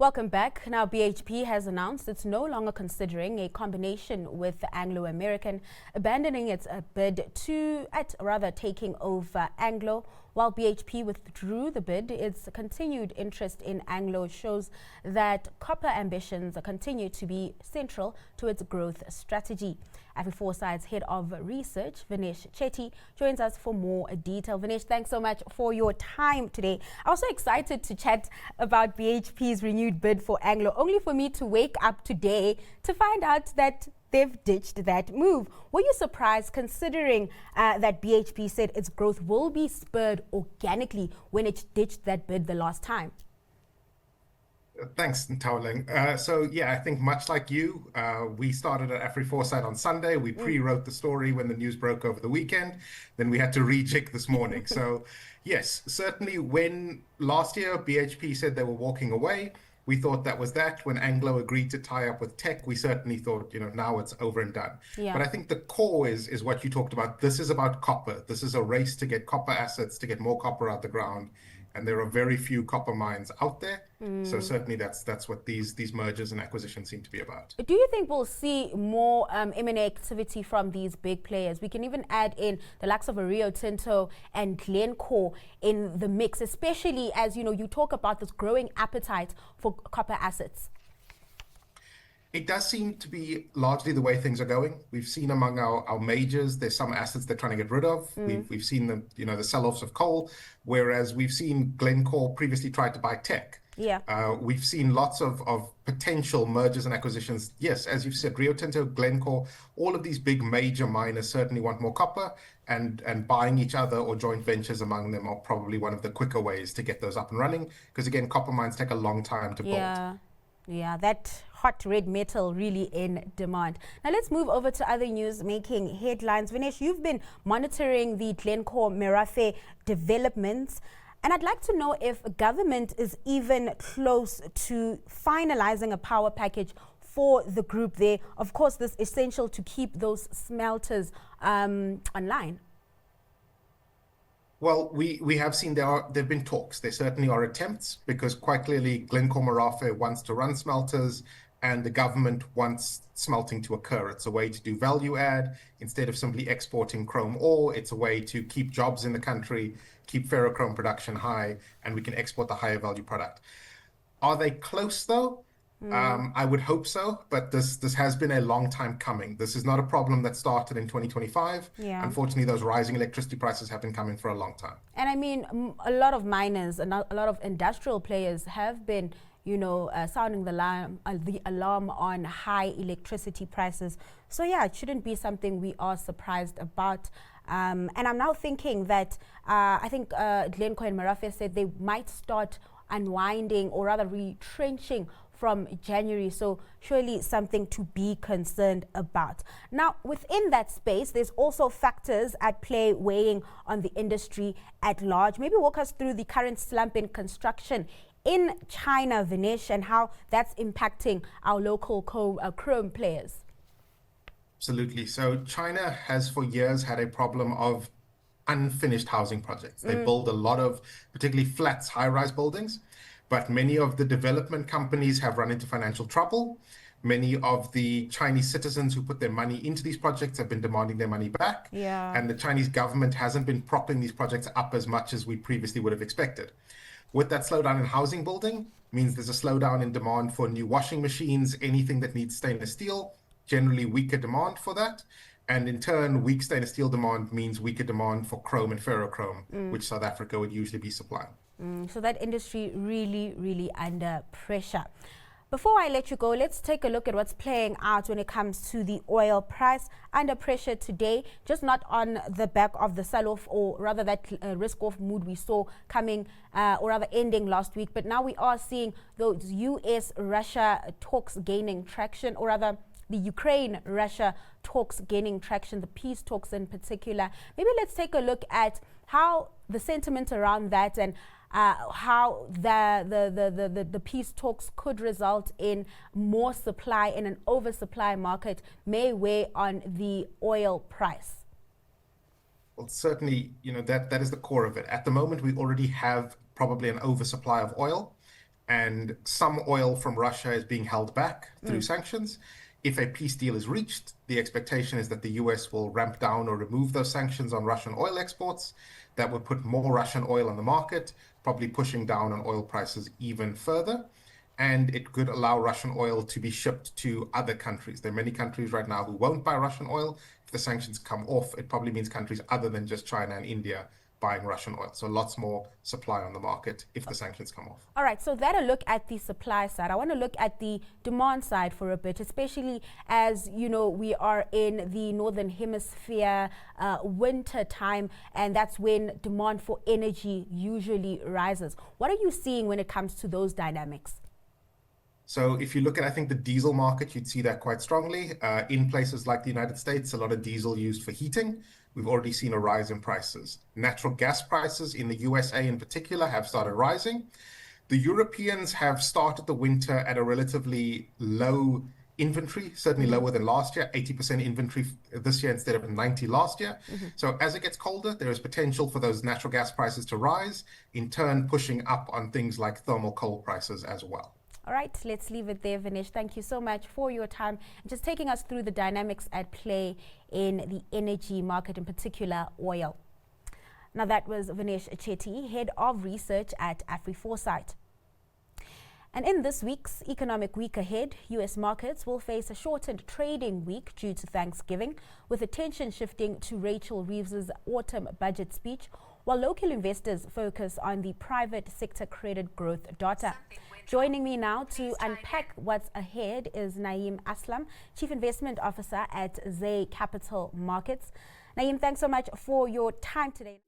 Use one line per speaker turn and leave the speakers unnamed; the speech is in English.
Welcome back. Now, BHP has announced it's no longer considering a combination with Anglo American, abandoning its bid to, taking over Anglo. While BHP withdrew the bid, its continued interest in Anglo shows that copper ambitions continue to be central to its growth strategy. Afriforesight's head of research, Vinesh Chetty, joins us for more detail. Vinesh, thanks so much for your time today. I'm also excited to chat about BHP's renewed bid for Anglo, only for me to wake up today to find out that they've ditched that move. Were you surprised, considering that BHP said its growth will be spurred organically when it ditched that bid the last time?
Thanks, Ntawling. I think much like you, we started at Afriforesight on Sunday. We pre-wrote the story when the news broke over the weekend. Then we had to recheck this morning. So yes, certainly when last year BHP said they were walking away, we thought that was that. When Anglo agreed to tie up with Teck, we certainly thought, now it's over and done.
Yeah.
But I think the core is what you talked about. This is about copper. This is a race to get copper assets, to get more copper out the ground. And there are very few copper mines out there. So certainly that's what these mergers and acquisitions seem to be about.
Do you think we'll see more M&A activity from these big players? We can even add in the likes of Rio Tinto and Glencore in the mix, especially as you talk about this growing appetite for copper assets.
It does seem to be largely the way things are going. We've seen among our majors, there's some assets they're trying to get rid of. We've seen the sell-offs of coal, whereas we've seen Glencore previously tried to buy Teck.
Yeah.
We've seen lots of potential mergers and acquisitions. Yes, as you've said, Rio Tinto, Glencore, all of these big major miners certainly want more copper, and buying each other or joint ventures among them are probably one of the quicker ways to get those up and running. Because again, copper mines take a long time to build.
Yeah, that hot red metal really in demand. Now let's move over to other news making headlines. Vinesh, you've been monitoring the Glencore Merafe developments, and I'd like to know if government is even close to finalizing a power package for the group there. Of course, this is essential to keep those smelters online.
Well, we have seen there've been talks. There certainly are attempts, because quite clearly Glencore Merafe wants to run smelters and the government wants smelting to occur. It's a way to do value add instead of simply exporting chrome ore. It's a way to keep jobs in the country, keep ferrochrome production high, and we can export the higher value product. Are they close though? I would hope so, but this has been a long time coming. This is not a problem that started in 2025.
Yeah.
Unfortunately, those rising electricity prices have been coming for a long time.
And I mean, a lot of miners and a lot of industrial players have been, sounding the alarm on high electricity prices. So yeah, it shouldn't be something we are surprised about. And I'm now thinking that I think Glencore and Merafe said they might start unwinding, or rather retrenching, from January, so surely something to be concerned about. Now, within that space, there's also factors at play weighing on the industry at large. Maybe walk us through the current slump in construction in China, Vinesh, and how that's impacting our local chrome players.
Absolutely. So China has for years had a problem of unfinished housing projects. They build a lot of particularly flats, high-rise buildings. But many of the development companies have run into financial trouble. Many of the Chinese citizens who put their money into these projects have been demanding their money back.
Yeah.
And the Chinese government hasn't been propping these projects up as much as we previously would have expected. With that slowdown in housing building means there's a slowdown in demand for new washing machines, anything that needs stainless steel, generally weaker demand for that. And in turn, weak stainless steel demand means weaker demand for chrome and ferrochrome, which South Africa would usually be supplying.
So that industry really under pressure. Before I let you go, let's take a look at what's playing out when it comes to the oil price. Under pressure today, just not on the back of the sell-off, or rather that risk-off mood we saw coming, or rather ending last week, but now we are seeing those US-Russia talks gaining traction, or rather the Ukraine-Russia talks gaining traction, the peace talks in particular. Maybe let's take a look at how the sentiment around that and how the peace talks could result in more supply in an oversupply market may weigh on the oil price.
Well, certainly, that is the core of it. At the moment, we already have probably an oversupply of oil. and some oil from Russia is being held back through sanctions. If a peace deal is reached, the expectation is that the US will ramp down or remove those sanctions on Russian oil exports. That would put more Russian oil on the market, probably pushing down on oil prices even further. And it could allow Russian oil to be shipped to other countries. There are many countries right now who won't buy Russian oil. If the sanctions come off, it probably means countries other than just China and India buying Russian oil. So lots more supply on the market if the sanctions come off.
All right, so that a look at the supply side. I want to look at the demand side for a bit, especially as, you know, we are in the Northern Hemisphere winter time, and that's when demand for energy usually rises. What are you seeing when it comes to those dynamics?
So if you look at, I think, the diesel market, you'd see that quite strongly. In places like the United States, a lot of diesel used for heating. We've already seen a rise in prices. Natural gas prices in the USA in particular have started rising. The Europeans have started the winter at a relatively low inventory, certainly lower than last year, 80% inventory this year instead of 90 last year. So as it gets colder, there is potential for those natural gas prices to rise, in turn pushing up on things like thermal coal prices as well.
All right, let's leave it there, Vinesh. Thank you so much for your time and just taking us through the dynamics at play in the energy market, in particular oil. Now, that was Vinesh Chetty, Head of Research at Afriforesight. And in this week's Economic Week ahead, U.S. markets will face a shortened trading week due to Thanksgiving, with attention shifting to Rachel Reeves's autumn budget speech, while local investors focus on the private sector credit growth data. Joining me now to unpack what's ahead is Naeem Aslam, Chief Investment Officer at Zay Capital Markets. Naeem, thanks so much for your time today.